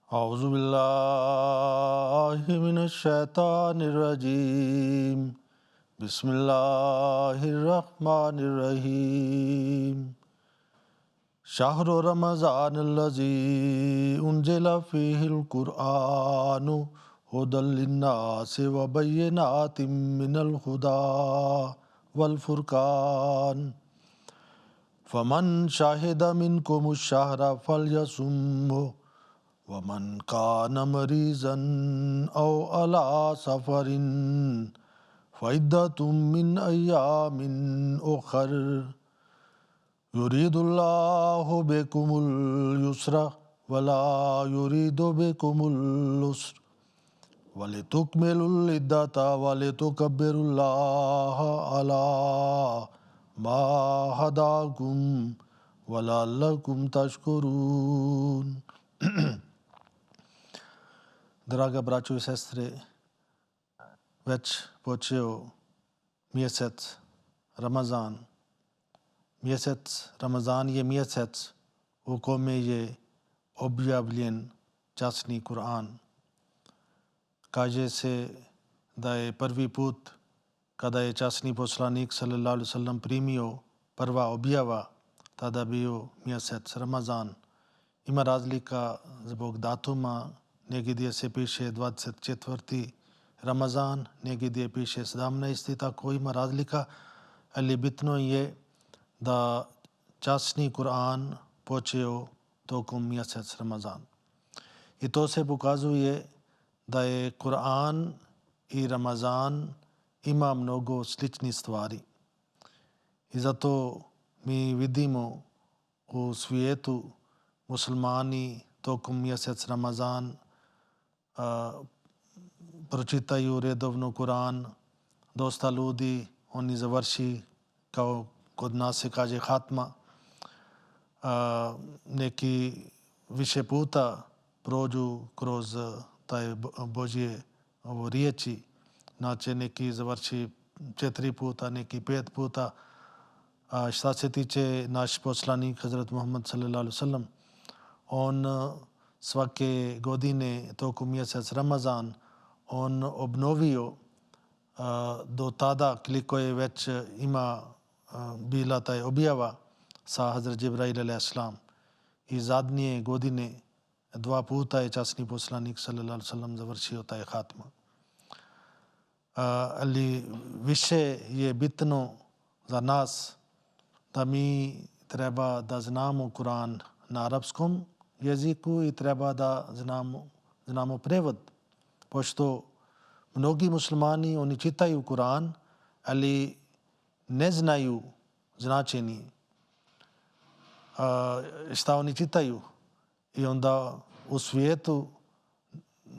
औज़ुबिल्लाहि मिनश्शैतानिर्रजीम बिस्मिल्लाहिर्रहमानिर्रहीम शाहरु रमज़ानिल्लज़ी उन्ज़िला फ़ीहिल क़ुरआनु हुदल लिन्नासि व बय्यिनातिम मिनल हुदा वल फ़ुरक़ान फ़मन शाहिदा मिनकुमुश शहरा फ़लयसुम्हु वमन कान मरीज़न औ अला सफ़रिन फ़इद्दतुम मिन अय्यामिन उख़र युरीदुल्लाहु बिकुमुल युस्रा वला युरीदु बिकुमुल उस्र वलितुकमिलुल इद्दता वलितुकब्बिरुल्लाह अला मा हदाकुम वलअल्लकुम तशकुरून. Draga braćo i sestre, već počeo mjesec Ramazan. Mjesec Ramazan je mjesec u kome je objavljen časni Kur'an. Kaže se da je prvi put kada je časni poslanik sallallahu alejhi ve sellem primio prva objava, tada bio mjesec Ramazan. Ima razlika zbog datuma, negdje se piše 24. Ramazan, negdje piše 17. Tako ima razlika, ali bitno je da časni Kur'an počeo tokom mjesec Ramazan. I to se pokazuje da je Kur'an i Ramazan ima mnogo sličnih stvari. I zato mi vidimo u svijetu muslimani tokom mjesec Ramazan pročitaju redovno Kur'an. Dosta ljudi oni završi, kao kod nas se kaže hatma, neki više puta prođu kroz taj Božje riječi. Znači neki završi 4 puta, neki 5 puta. A šta se tiče naš poslanik Hazrat Muhammad sallallahu alejhi ve sellem, on svake godine tokom mjesec Ramazan on obnovio do tada koliko je već ima bila taj objava sa Hazrat Džibrail alejhisselam. I zadnje godine 2 puta je časni poslanik sallallahu alejhi ve sellem završio taj hatma. Ali više je bitno za nas da mi treba da znamo Kur'an na arapskom jeziku i treba da znamo prevod. Pošto mnogi muslimani oni čitaju Kur'an, ali ne znaju značenje šta oni čitaju. I onda u svijetu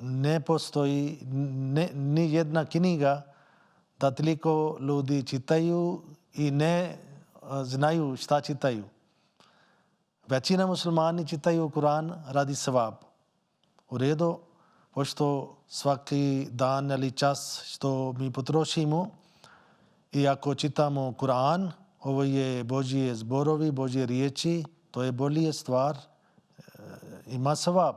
ne postoji ni jedna knjiga da toliko ljudi čitaju i ne znaju šta čitaju. Većina muslimani čitaju Kur'an radi sevab. U redu, pošto svaki dan ili čas što mi potrošimo i ako čitamo Kur'an, ovo je Božje zborovi, Božje riječi, to je bolje stvar, ima sevab.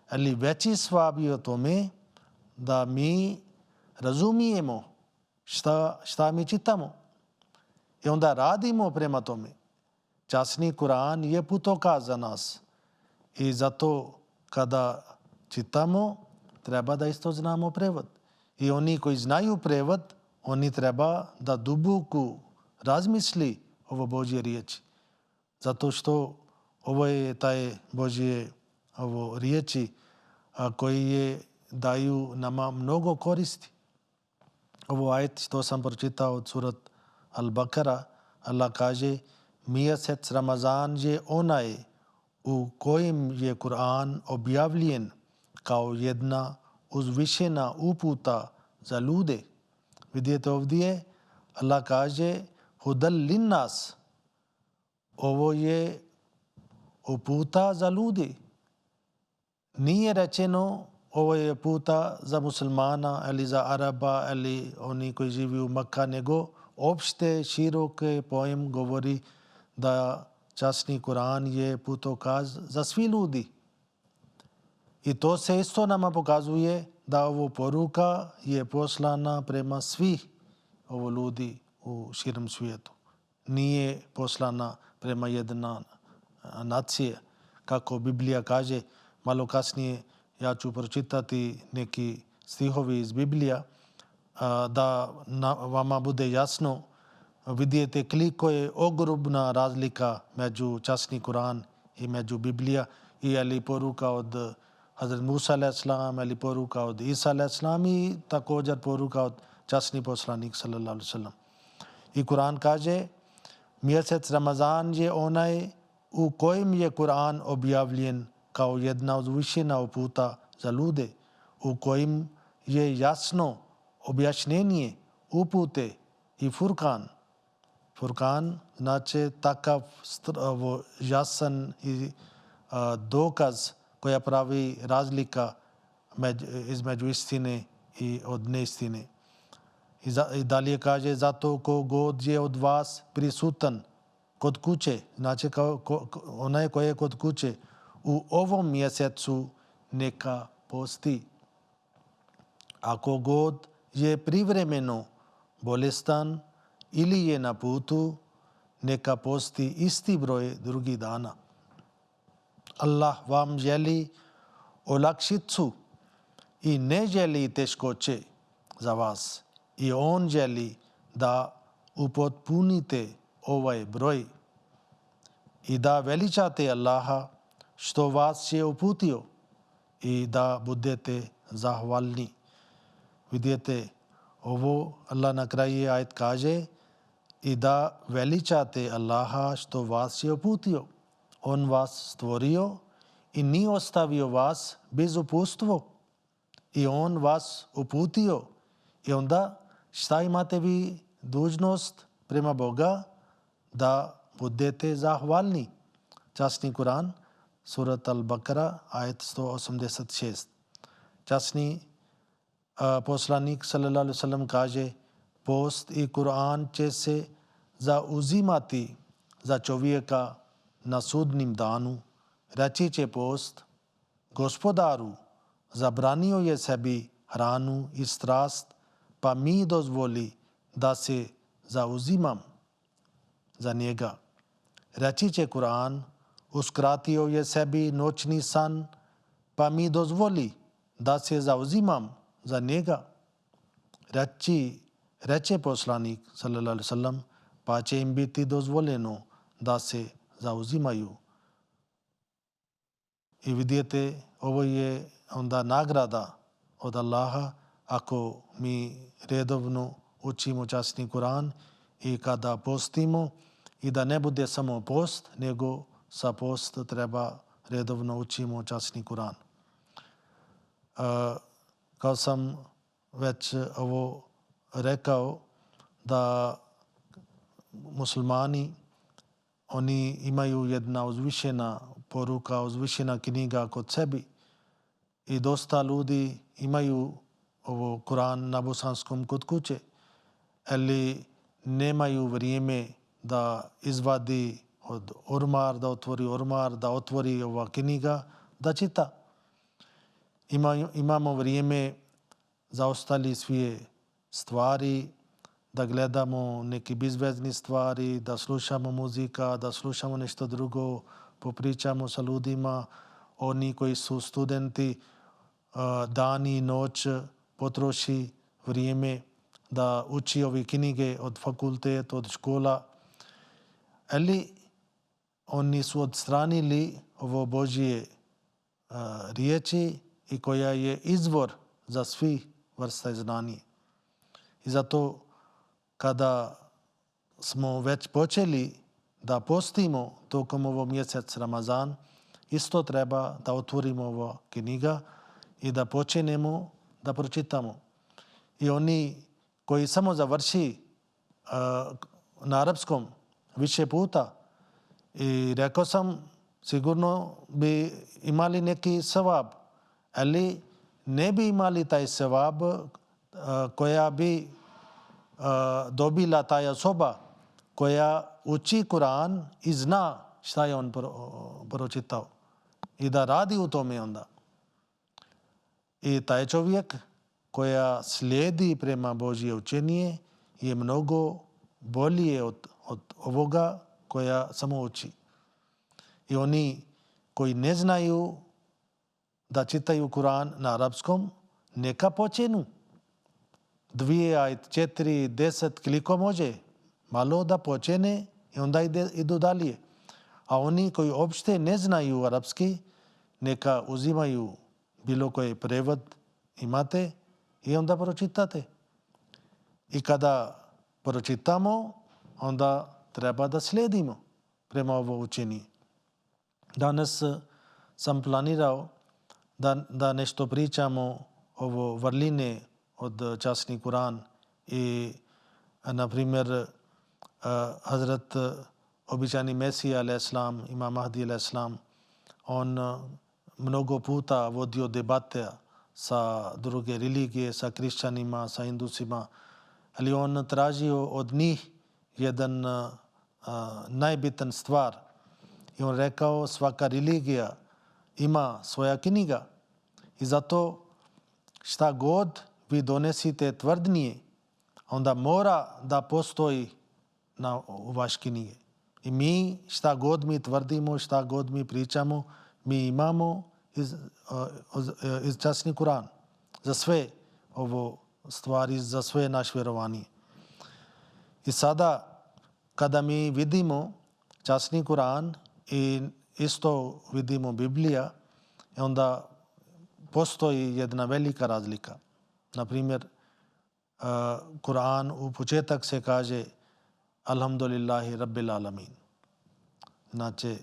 Ali veći sevab je o tome da mi razumijemo šta mi čitamo i onda radimo prema tome. Časni Kur'an je putokaz za nas i zato kada čitamo treba da isto znamo prevod. I oni koji znaju prevod, oni treba da duboku razmisli ovo Božje riječi. Zato što ovo je taj Božje riječi koji je daju nama mnogo koristi. Ovo ajet što sam pročitao od surat Al-Bakara, Allah kaže mjesec Ramazan je onaj u kojem je Kur'an objavljen kao jedna uzvišena uputa za ljude. Vidite ovdje, Allah kaže hudal linnas. Ovo je uputa za ljudi. Nije rečeno ovo je uputa za muslimana ili za Araba ili oni koji živi u Makka, nego opšte široke pojem govori da časni Kur'an je putokaz za svi ljudi. I to se isto nama pokazuje da ovo poruka je poslana prema svih ovo ljudi u širom svijetu. Nije poslana prema jedna nacije. Kako Biblija kaže, malo kasnije ja ću pročitati neki stihovi iz Biblija da vama bude jasno. Vidite koliko je ogromna razlika među časni Kur'an i među Biblija i je li poruka od Hazrat Musa a.s. ili poruka od Isa a.s. i također poruka od časni poslanik sallallahu alaihi wasallam. I Kur'an kaže, mjesec Ramazan je onaj u kojem je Kur'an objavljen kao jedna uzvišena uputa za ljude, u kojem je jasno objašnjenje upute i Furkan. Furkan znači takav jasan i dokaz koja pravi razlika između istine i od neistine. I dalje kaže, zato ko god je od vas prisutan kod kuće, znači onaj koji je kod kuće, u ovom mjesecu neka posti. Ako god je privremeno bolestan ili je na putu, neka posti isti broj drugih dana. Allah vam želi olakšicu i ne želi teškoće za vas. I on želi da upotpunite ovaj broj i da veličate Allaha što vas je uputio i da budete zahvalni. Vidite, ovo Allah na kraju ajet kaže i da veličate Allaha što vas je uputio. On vas stvorio i nije ostavio vas bez upustvo. I on vas uputio. I onda šta imate vi dužnost prema Boga? Da budete zahvalni. Časni Kur'an, surat Al-Bakara, ajet 186. Časni poslanik sallallahu alaihi wasallam kaže, post i Kur'an će se zauzimati za čovjeka na sudnim danu. Reći će post, gospodaru, zabranio je sebi hranu i strast, pa mi dozvoli da se zauzimam za njega. Reći će Kur'an, uskratio je sebi noćni san, pa mi dozvoli da se zauzimam za njega. Reče poslanik sallallahu alaihi wasallam, pa će im biti dozvoljeno da se zauzimaju. I vidite, ovo je onda nagrada od Allaha ako mi redovno učimo časni Kur'an i kada postimo, i da ne bude samo post, nego sa post treba redovno učimo časni Kur'an. Kao sam već ovo rekao, da muslimani oni imaju jedna uzvišena poruka, uzvišena knjiga kod sebi i dosta ljudi imaju ovo Kur'an na bosanskom kod kuće, ali nemaju vrijeme da izvadi od ormar, da otvori ormar, da otvori ova knjiga, da čita. Imamo vrijeme za ostali sve stvari, da gledamo neke bezvezne stvari, da slušamo muzika, da slušamo nešto drugo, popričamo sa ljudima, oni koji su studenti, dan i noć potroši vrijeme da uči ove knjige od fakulteta, od škola, ali oni su odstranili ovo Božje riječi i koja je izvor za svih vrsta znanja. I zato kada smo već počeli da postimo tokom ovog mjesec Ramazan, isto treba da otvorimo ova knjiga i da počnemo da pročitamo. I oni koji samo završi na arapskom više puta, i rekao sam, sigurno bi imali neki sevab, ali ne bi imali taj sevab koja bi dobila ta osoba koja uči Kur'an i zna šta je on pročitao i da radi u tome onda. I taj čovjek koja slijedi prema Božje učenje je mnogo bolje od ovoga koja samo uči. I oni koji ne znaju da čitaju Kur'an na arapskom, neka počenu. 2, 4, 10, koliko može. Malo da počene i onda idu dalje. A oni koji uopšte ne znaju arapski, neka uzimaju bilo koji prevod imate i onda pročitate. I kada pročitamo, onda treba da slijedimo prema ovo učenje. Danas sam planirao da nešto pričamo ovo vrline od časni Kur'an i, na primjer, Hazrat običajni Mesija a.s., Imam Mahdi a.s., on mnogo puta vodio debate sa druge religije, sa kršćanima, sa hindusima, ali on tražio od njih jedan najbitan stvar. I on rekao, svaka religija ima svoja knjiga i zato šta god vi donesite tvrdnije, onda mora da postoji u vaš knjige. I mi šta god mi tvrdimo, šta god mi pričamo, mi imamo iz časni Kur'an. Za sve ovo stvari, za sve naše vjerovanje. I sada kada mi vidimo časni Kur'an i isto vidimo Biblija, onda postoji jedna velika razlika. Na primjer, Kur'an u početak se kaže Alhamdulillahi Rabbil Alamin. Znači,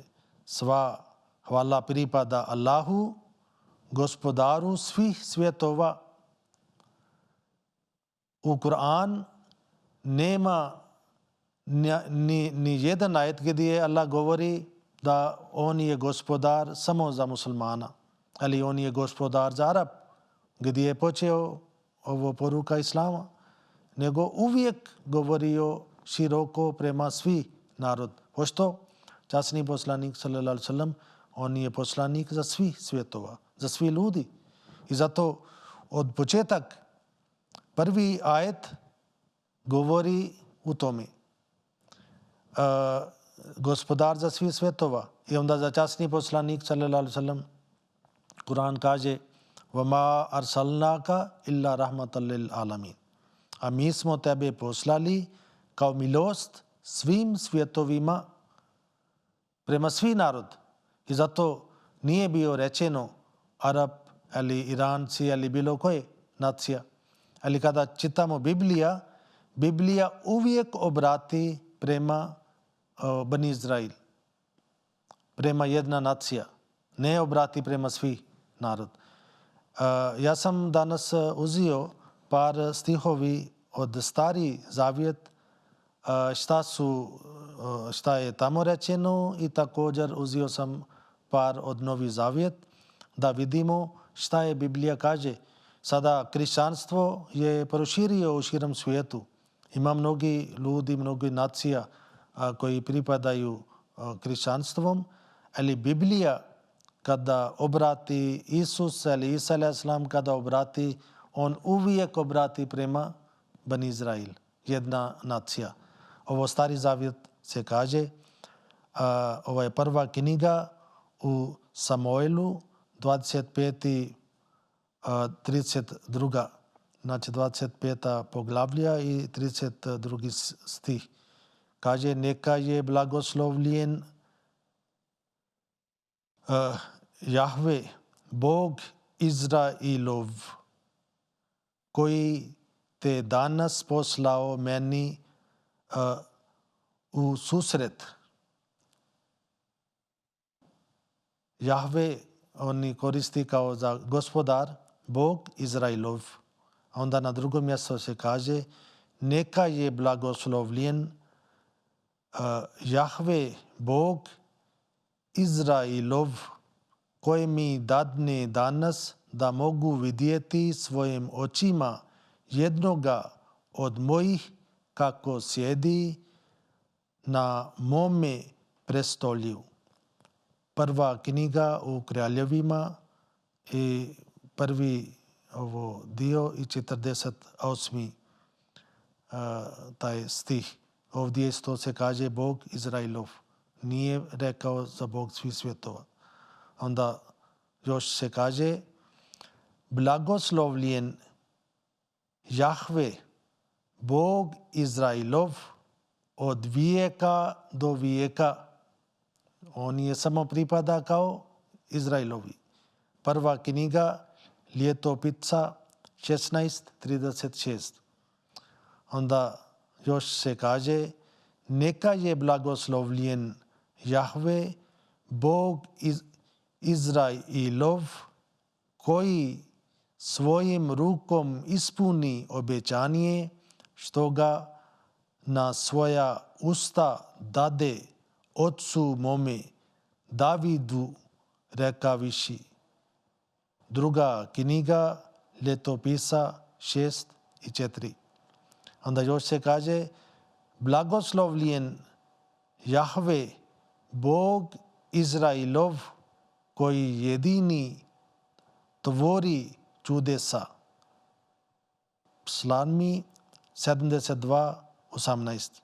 sva hvala pripada Allahu, gospodaru svih svjetova. U Kur'an nema ni jedan ajet gdje Allah govori da on je gospodar samo za muslimana, ali on je gospodar za Arab, gdje je počeo ovo poruka Islama, nego uvijek govorio široko prema svi narod. Pošto časni poslanik sallallahu alejhi ve sellem, on je poslanik za svih svjetova, za svi ljudi. I zato od početak prvi ajet govori u tome. Gospodar za svih svjetova. I onda za časni poslanik sallallahu alejhi ve sellem Kur'an kaže وَمَا أَرْسَلْنَاكَ إِلَّا رَحْمَةً لِلْعَالَمِينَ. A mi smo tebe poslali kao milost svim svjetovima prema svi narod. I zato nije bio rečeno Arab, ali Iranci, ali bilo koje nacija. Ali kada čitamo Biblija uvijek obrati prema Bani Izrail, prema jedna nacija, ne obrati prema svi narod. Ja sam danas uzeo par stihovi od Stari Zavjet, šta je tamo rečeno, i također uzeo sam par od Novi Zavjet da vidimo šta je Biblija kaže. Sada kršćanstvo je proširio u širom svijetu. Ima mnogi ljudi, mnogi nacija koji pripadaju kršćanstvom, ali Biblija kada obrati Isus ili Isa a.s. kada obrati, on uvijek obrati prema Bani Izrail, jedna nacija. Ovo Stari Zavjet se kaže, ovo je prva knjiga u Samuelu, 25. 32. Znači 25. poglavlja i 32. stih. Kaže, neka je blagoslovljen Jahve, Bog Izrailov, koji te danas poslao meni u susret. Jahve oni koristi kao za gospodar, Bog Izrailov. A onda na drugom mjestu se kaže, neka je blagoslovljen Jahve, Bog Izrailov, koji mi dadne danas da mogu vidjeti svojim očima jednoga od mojih kako sjedi na mome prestolju. Prva knjiga u Kraljevima i prvi ovo dio i 48. Taj stih. Ovdje isto se kaže Bog Izrailov. Nije rekao za Bog svih svjetova. Onda još se kaže blagoslovljen Jahve, Bog Izrailov, od vijeka do vijeka. On je samo pripada kao Izraelovi. Prva knjiga Ljetopisa 16:36. Onda još se kaže neka je blagoslovljen Jahve, Bog Izrailov, koji svojim rukom ispuni obećanje što ga na svoja usta dade ocu mome Davidu rekaviši. Druga knjiga Ljetopisa 6:4. Onda još se kaže blagoslovljen Jahve, Bog Izrailov, koji jedini tvori čudesa. Psalmi 72:18.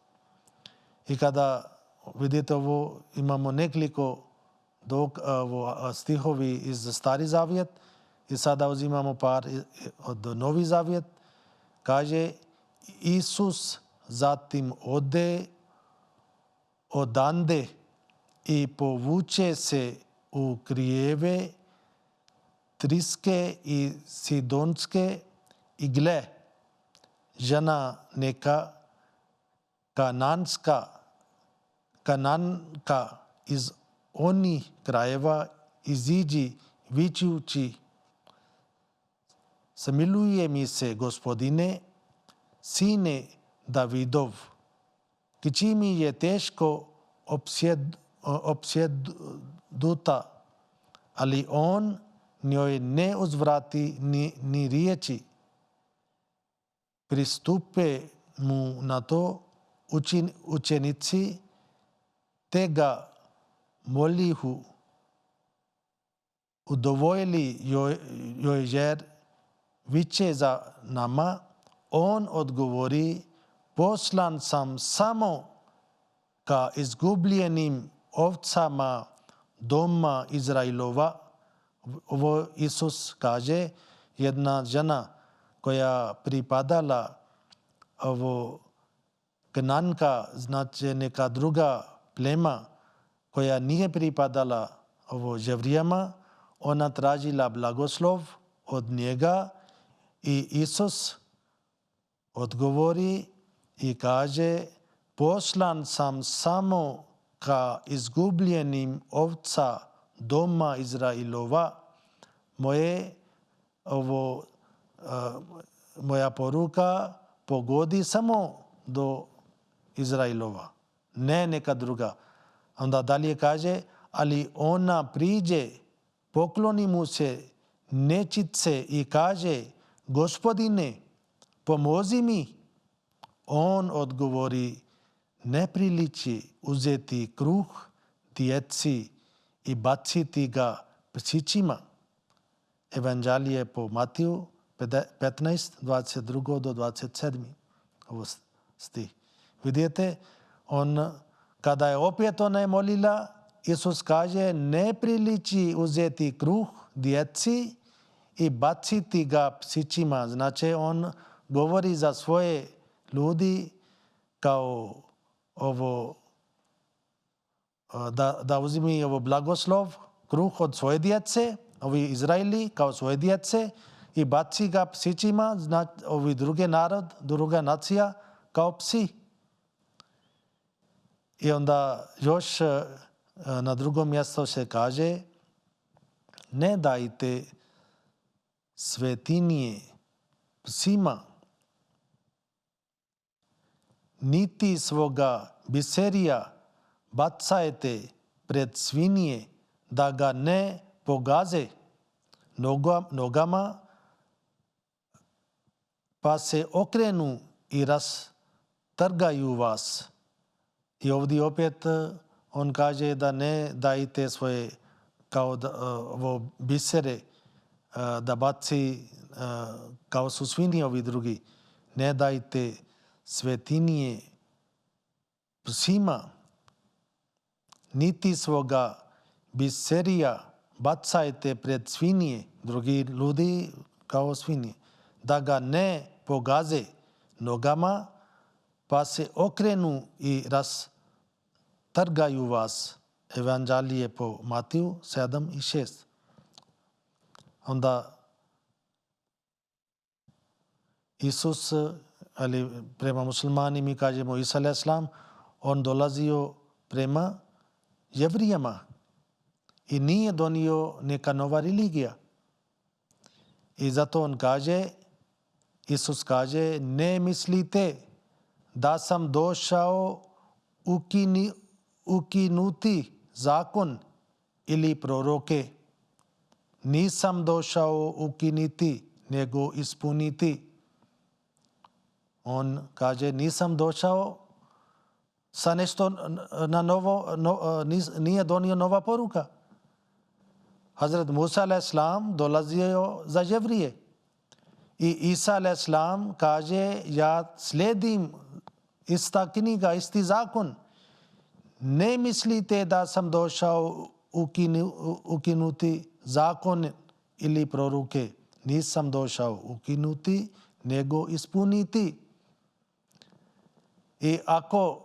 I kada vidite ovo, imamo nekoliko stihovi iz Stari Zavjet i sada uzimamo par od Novi Zavjet. Kaže Isus zatim ode odande i povuče se u krijeve Triske i Sidonske i gle, žena neka Kananka iz onih krajeva iziđi vičući smiluje mi se Gospodine, sine Davidov, kiči mi je teško opsjeduta, ali on njoj ne uzvrati ni riječi. Pristupe mu na to učenici, te ga molihu, udovoljili joj jer viče za nama. On odgovori, poslan sam samo ka izgubljenim ovcama doma Izrailova. Ovo Isus kaže, jedna žena koja pripadala Kananka, znači neka druga plema koja nije pripadala Jevrijama, ona tražila blagoslov od njega i Isus odgovori i kaže, poslan sam samo ka izgubljenim ovca doma Izrailova. Moja poruka pogodi samo do Izrailova, ne neka druga. Onda dalje kaže, ali ona priđe, pokloni mu se nečice i kaže, Gospodine, pomozi mi. On odgovori, ne priliči uzeti kruh djeci i baciti ga psićima. Evanđelje po Matiju 15:22 do 27. Ovo stih. Vidite, kada je opet ona molila, Isus kaže, ne priliči uzeti kruh djeci i baciti ga psićima. Znači, on govori za svoje ljudi kao da uzimi blagoslov, kruh od svoje djece, ovi Izraeli kao svoje djece i baci ga psićima, ovi drugi narod, druga nacija kao psi. I onda još na drugom mjestu se kaže, ne dajte svetinje psima, niti svoga biserija bacajte pred svinje da ga ne pogaze nogama, pa se okrenu i rastrgaju vas. I ovdje opet on kaže da ne dajte svoje kao bisere da baci kao su svinje ovi drugi. Ne dajte svetinije psima, niti svoga biserija bacajte pred svinje, drugi ljudi kao svinje, da ga ne pogaze nogama, pa se okrenu i rastrgaju vas. Evanđelje po Matiju 7 i 6. Onda Isus, ali prema muslimani mi kažemo Isa alaih salam, on dolazio prema jevrijama i nije donio neka nova religija. I zato on kaže, Isus kaže, ne mislite da sam došao ukinuti zakon ili proroke. Nisam došao ukinuti, nego ispuniti. On kaže, nisam došao sa nešto na novo, nije donio nova poruka. Hazrat Musa alaih salam dolazio za jevrije. I Isa alaih salam kaže, ja slijedim ista knjiga, isti zakon. Ne mislite da sam došao ukinuti zakon ili proroke. Nisam došao ukinuti, nego ispuniti. I ako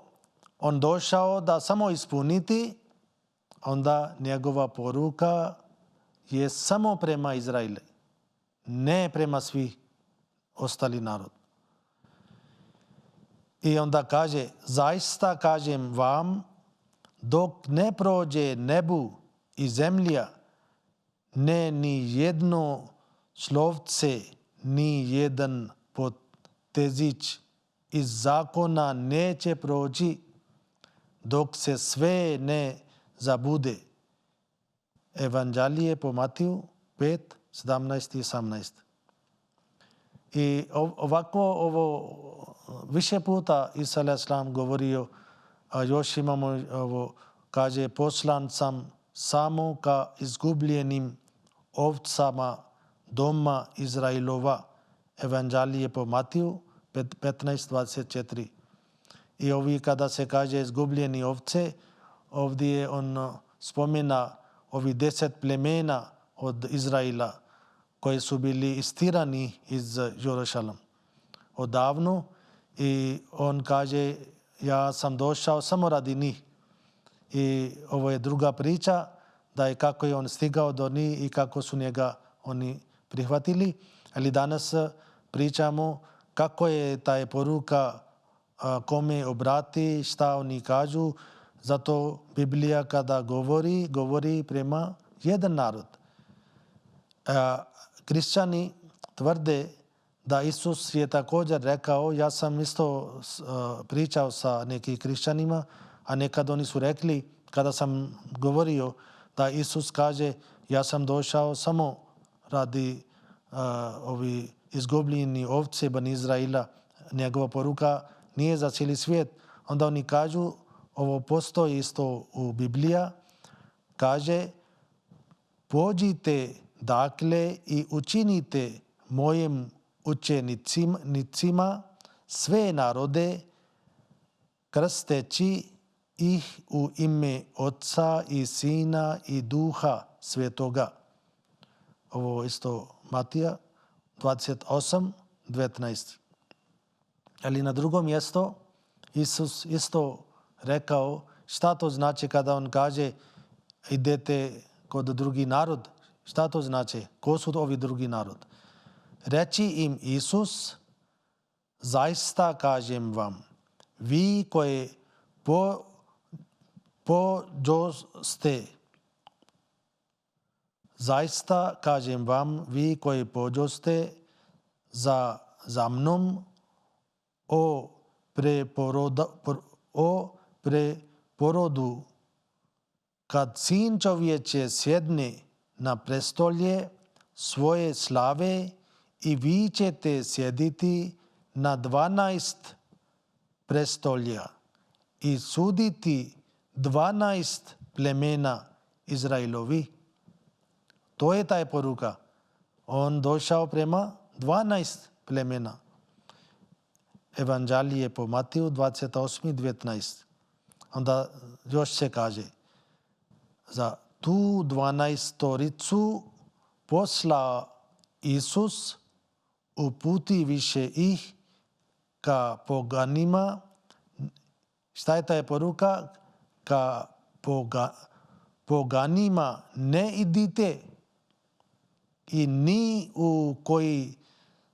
on došao da samo ispuniti, onda njegova poruka je samo prema Izraelu, ne prema svih ostali narod. I onda kaže, zaista kažem vam, dok ne prođe nebu i zemlja, ne ni jedno slovce, ni jedan potezić iz zakona neće proći dok se sve ne zabude. Evanđelje po Matiju 5, 17 i 18. I ovako ovo više puta Isa alaih salam govorio, a još imamo ovo, kaže, poslan sam samo ka izgubljenim ovcama doma Izrailova. Evanđelje po Matiju 15:24. I ovi kada se kaže izgubljeni ovce, ovdje on spomena ovi 10 plemena od Izraila koji su bili istirani iz Jerusalema odavno i on kaže, ja sam došao samo radi njih. I ovo je druga priča, da je kako je on stigao do njih i kako su njega oni prihvatili. Ali danas pričamo kako je taj poruka kome obrati, šta oni kažu. Zato Biblija kada govori prema jedan narod. Kršćani tvrde da Isus je također rekao, ja sam isto pričao sa nekim kršćanima, a nekad oni su rekli, kada sam govorio da Isus kaže, ja sam došao samo radi ovi izgubljeni ovce Bani Izraila, njegova poruka nije za cijeli svijet. Onda oni kažu, ovo postoji isto u Biblija, kaže, pođite dakle i učinite mojim učenicima sve narode, krsteći ih u ime Otca i Sina i Duha Svetoga. Ovo isto Matija 28:19. Ali na drugom mjestu Isus isto rekao šta to znači kada on kaže idete kod drugi narod. Šta to znači? Ko su ovi drugi narod? Reći im Isus, zaista kažem vam, vi koji pođoste, zaista kažem vam, vi koji pođoste za mnom o preporodu, kad Sin čovječe sjedne na prestolje svoje slave i vi ćete sjediti na 12 prestolja i suditi 12 plemena Izraelovi. To je taj poruka. on došao prema 12 plemena. Evanđelje po Matiju 28:19. Onda još se kaže, za tu 12-toricu posla Isus uputi više ih ka poganima. Šta je ta poruka? Ka poganima ne idite i ni u koji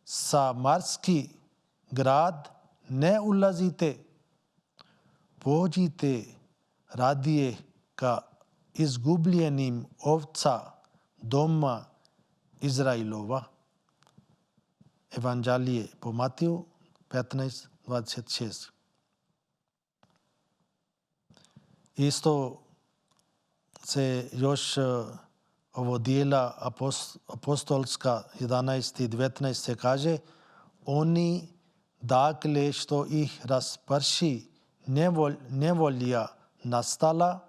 samarski grad ne ulazite. Pođite radije ka izgubljenim ovca doma Izrailova. Evanđelje po Matiju 15:26. Isto se još ovo dijela apostolska 11 i 19 se kaže, oni dakle što ih rasprši nevolja nastala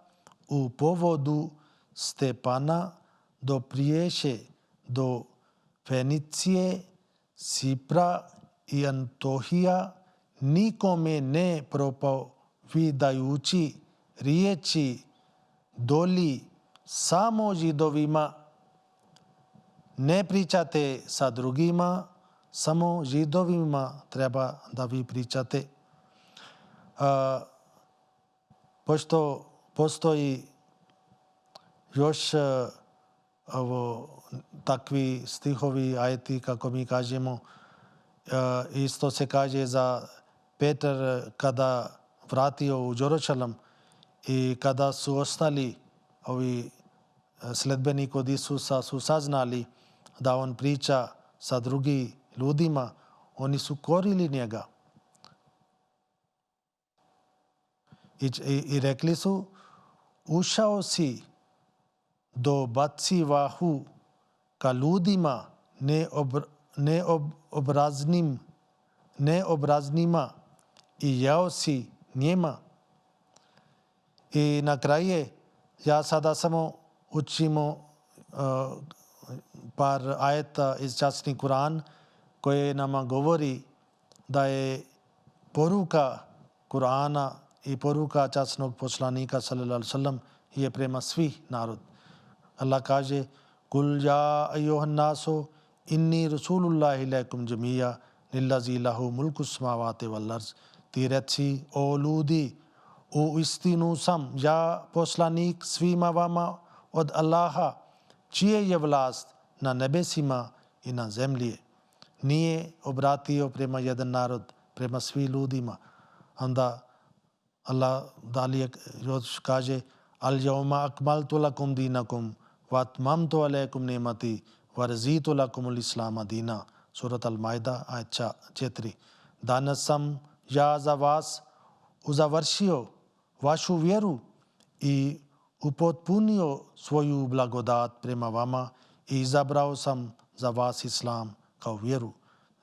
u povodu Stepana dopriješe do Fenicije, Sipra i Antohija, nikome ne propovidajući riječi doli samo Židovima. Ne pričate sa drugima, samo Židovima treba da vi pričate. Pošto postoji još takvi stihovi, ajeti, kako mi kažemo, isto se kaže za Petar kada vratio u Jerusalem i kada su ostali ovi sledbenici od Isusa su saznali da on priča sa drugim ljudima, oni su korili njega. I rekli su, ušao si do bacivahu ka ljudima neobraznima i jeo si njima. I na kraju ja sada samo učimo par ajeta iz časni Kur'an koje nama govori da je poruka Kur'ana i poruka časnog poslanika sallallahu alejhi ve sellem je prema svih narod. Allah kaže, Kul ja ayyuhan nasu inni rasulullahi ilaikum jamia lillazi lahu mulku samawati wal ard. Ti reci, o ljudi, u istinu sam ja poslanik svima vama od Allaha, čije je vlast na nebesima i na zemlji. Nije obratio prema jedan narod, prema svim ljudima. Onda Allah dalje još kaže, Al yawma akmaltu lakum dinakum wa atmamtu alaykum ni'mati wa raditu lakum al-islama dina. Surat Al-Maida ajet 4. Danas sam ja za vas uzavršio vašu vjeru i upotpunio svoju blagodat prema vama i izabrao sam za vas islam kao vjeru.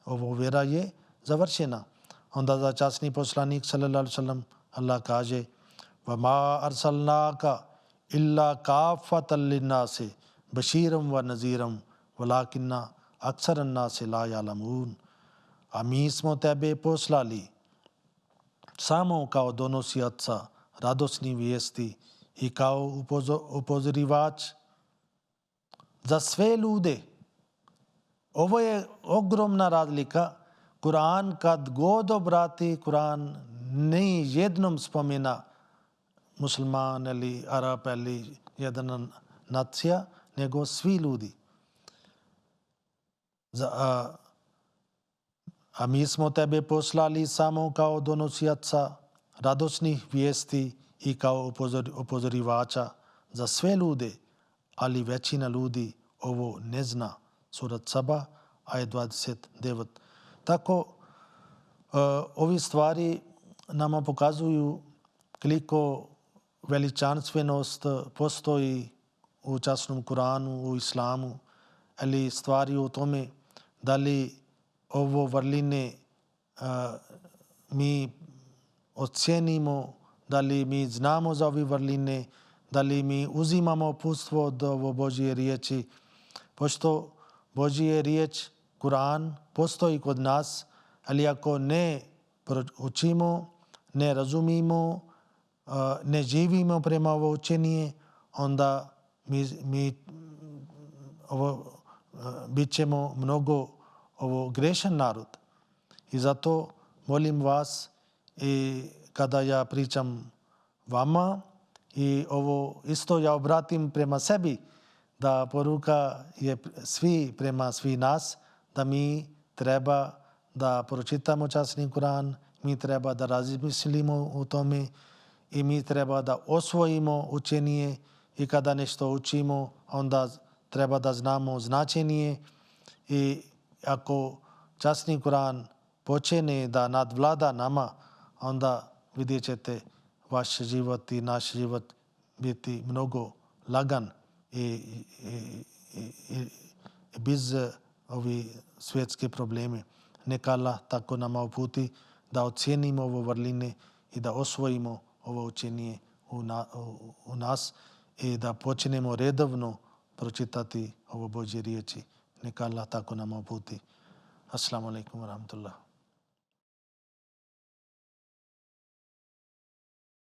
Ovo vjera je završena. Onda za časni poslanik sallallahu alejhi ve sellem Allah kaže, وَمَا أَرْسَلْنَاكَ إِلَّا كَافَّةً لِلنَّاسِ بَشِيرًا وَنَذِيرًا وَلَكِنَّ أَكْثَرَ النَّاسِ لَا يَعْلَمُونَ. A mi smo tebe poslali samo kao donosioca radosnih vijesti i kao upozorivač za sve ljude. Ovo je ogromna razlika. Kur'an kad god obrati, Kur'an ne jednom spomena musliman ili Arab ili jedna nacija, nego svi ljudi. A mi smo tebe poslali samo kao donosioca radosnih vijesti i kao upozorivača za sve ljude, ali većina ljudi ovo ne zna. Surat Saba, ajet 29. Tako, ovi stvari nama pokazuju koliko veličanstvenost postoji u časnom Kur'anu, u islamu, ali stvari u tome da li ovo vrline mi ocjenimo, da li mi znamo za ove vrline, da li mi uzimamo uputstvo od ovo Božje riječi, pošto Božje riječ, Kur'an, postoji kod nas, ali ako ne učimo, ne razumimo, ne živimo prema ovo učenje, onda mi bit ćemo mnogo grešan narod. I zato molim vas, i kada ja pričam vama, i ovo isto ja obratim prema sebi, da poruka je prema svi nas, da mi treba da pročitamo časni Kur'an, mi treba da razmislimo o tome i mi treba da osvojimo učenje, i kada nešto učimo, onda treba da znamo značenje, i ako časni Kur'an počne da nadvlada nama, onda vidjet ćete vaš život i naš život biti mnogo lagan i bez ovi svjetske probleme. Neka Allah tako nama uputi da ocijenimo ovo vrline i da osvojimo ovo učenje u nas i da počnemo redovno pročitati ovo Božje riječi. Neka Allah tako nama uputi. Assalamu alaikum wa rahmatullah.